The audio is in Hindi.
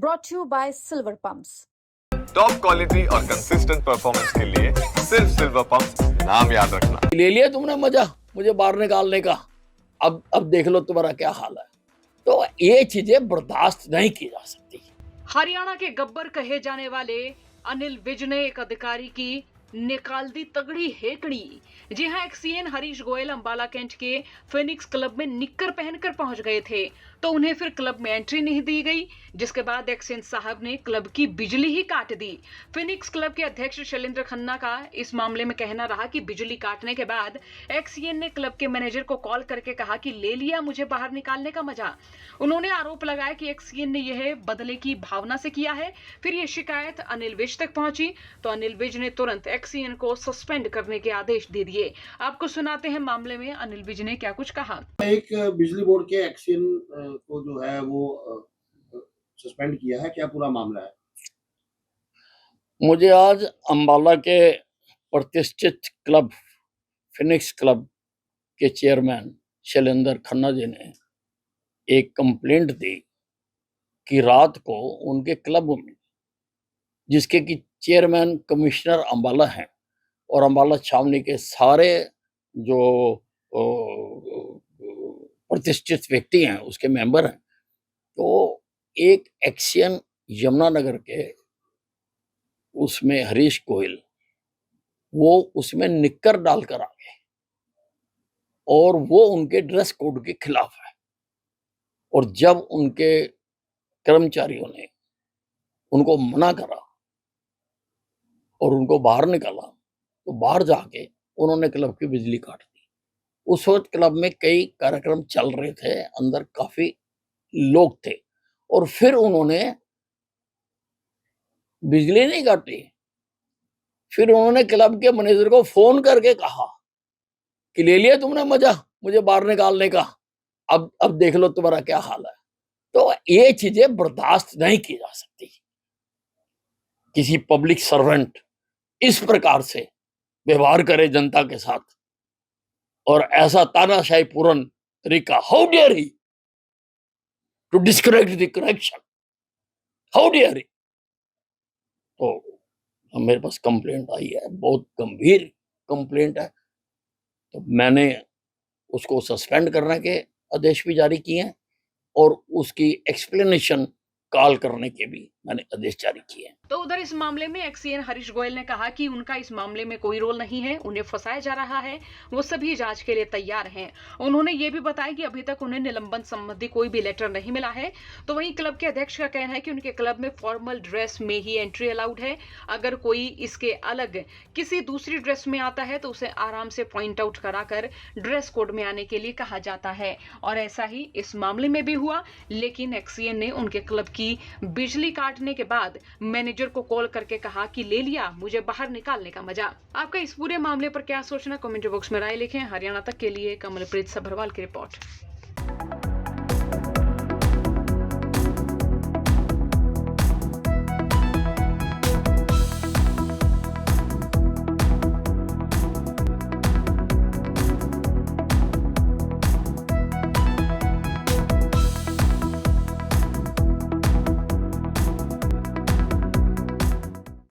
brought to you by Silver Pumps. Top quality और कंसिस्टेंट परफॉर्मेंस के लिए सिर्फ सिल्वर पंप नाम याद रखना। ले लिया तुमने मजा मुझे बाहर निकालने का। अब देख लो तुम्हारा क्या हाल है। तो ये चीजें बर्दाश्त नहीं की जा सकती। हरियाणा के गब्बर कहे जाने वाले अनिल विज ने एक अधिकारी की निकाल दी तगड़ी हेकड़ी। जी हां, एक सीएन हरीश गोयल अंबाला कैंट के फिनिक्स क्लब में निक्कर पहनकर पहुंच गए थे तो उन्हें फिर क्लब में एंट्री नहीं दी गई, जिसके बाद एक्सीएन साहब ने क्लब की बिजली ही काट दी। फिनिक्स क्लब के अध्यक्ष शैलेंद्र खन्ना का इस मामले में कहना रहा कि बिजली काटने के बाद एक्सीएन ने क्लब के मैनेजर को कॉल करके कहा कि ले लिया मुझे बाहर निकालने का मजा। उन्होंने आरोप लगाया कि एक्सीएन ने यह बदले की भावना से किया है। फिर यह शिकायत अनिल विज तक पहुंची तो अनिल विज ने तुरंत एक्सीएन को सस्पेंड करने के आदेश दे दिए। आपको सुनाते हैं मामले में अनिल विज ने क्या कुछ कहा। एक बिजली बोर्ड के एक्सीएन को जो है वो सस्पेंड किया है, क्या पूरा मामला है? मुझे आज अंबाला के प्रतिष्ठित क्लब फिनिक्स क्लब के चेयरमैन शैलेंद्र खन्ना जी ने एक कंप्लेंट दी कि रात को उनके क्लब में, जिसके कि चेयरमैन कमिश्नर अंबाला हैं और अंबाला छावनी के सारे जो प्रतिष्ठित व्यक्ति हैं उसके मेंबर हैं, तो एक एक्सीएन यमुनानगर के उसमें हरीश गोयल वो उसमें निक्कर डालकर आ गए और वो उनके ड्रेस कोड के खिलाफ है। और जब उनके कर्मचारियों ने उनको मना करा और उनको बाहर निकाला तो बाहर जाके उन्होंने क्लब की बिजली काट दी। उस वक्त क्लब में कई कार्यक्रम चल रहे थे, अंदर काफी लोग थे और फिर उन्होंने बिजली नहीं काटी। फिर उन्होंने क्लब के मैनेजर को फोन करके कहा कि ले लिया तुमने मजा मुझे बाहर निकालने का। अब देख लो तुम्हारा क्या हाल है। तो ये चीजें बर्दाश्त नहीं की जा सकती। किसी पब्लिक सर्वेंट इस प्रकार से व्यवहार करे जनता के साथ और ऐसा तानाशाही पूर्ण तरीका, how dare he to discorrect the correction, how dare he. तो मेरे पास कंप्लेंट आई है, बहुत गंभीर कंप्लेंट है, तो मैंने उसको सस्पेंड करने के आदेश भी जारी किए हैं और उसकी एक्सप्लेनेशन कॉल करने के भी मैंने आदेश जारी किए हैं। तो उधर इस मामले में एक्सीएन हरीश गोयल ने कहा कि उनका इस मामले में कोई रोल नहीं है, उन्हें फंसाया जा रहा है, वो सभी जांच के लिए तैयार हैं। उन्होंने ये भी बताया कि अभी तक उन्हें निलंबन संबंधी कोई भी लेटर नहीं मिला है। तो वहीं क्लब के अध्यक्ष का कहना है कि उनके क्लब में फॉर्मल ड्रेस में ही एंट्री अलाउड है। अगर कोई इसके अलग किसी दूसरी ड्रेस में आता है तो उसे आराम से पॉइंट आउट कराकर ड्रेस कोड में आने के लिए कहा जाता है और ऐसा ही इस मामले में भी हुआ। लेकिन एक्सीएन ने उनके क्लब की बिजली काटने के बाद मैनेजर को कॉल करके कहा कि ले लिया मुझे बाहर निकालने का मजा। आपका इस पूरे मामले पर क्या सोचना, कमेंट बॉक्स में राय लिखें। हरियाणा तक के लिए कमलप्रीत सभरवाल की रिपोर्ट।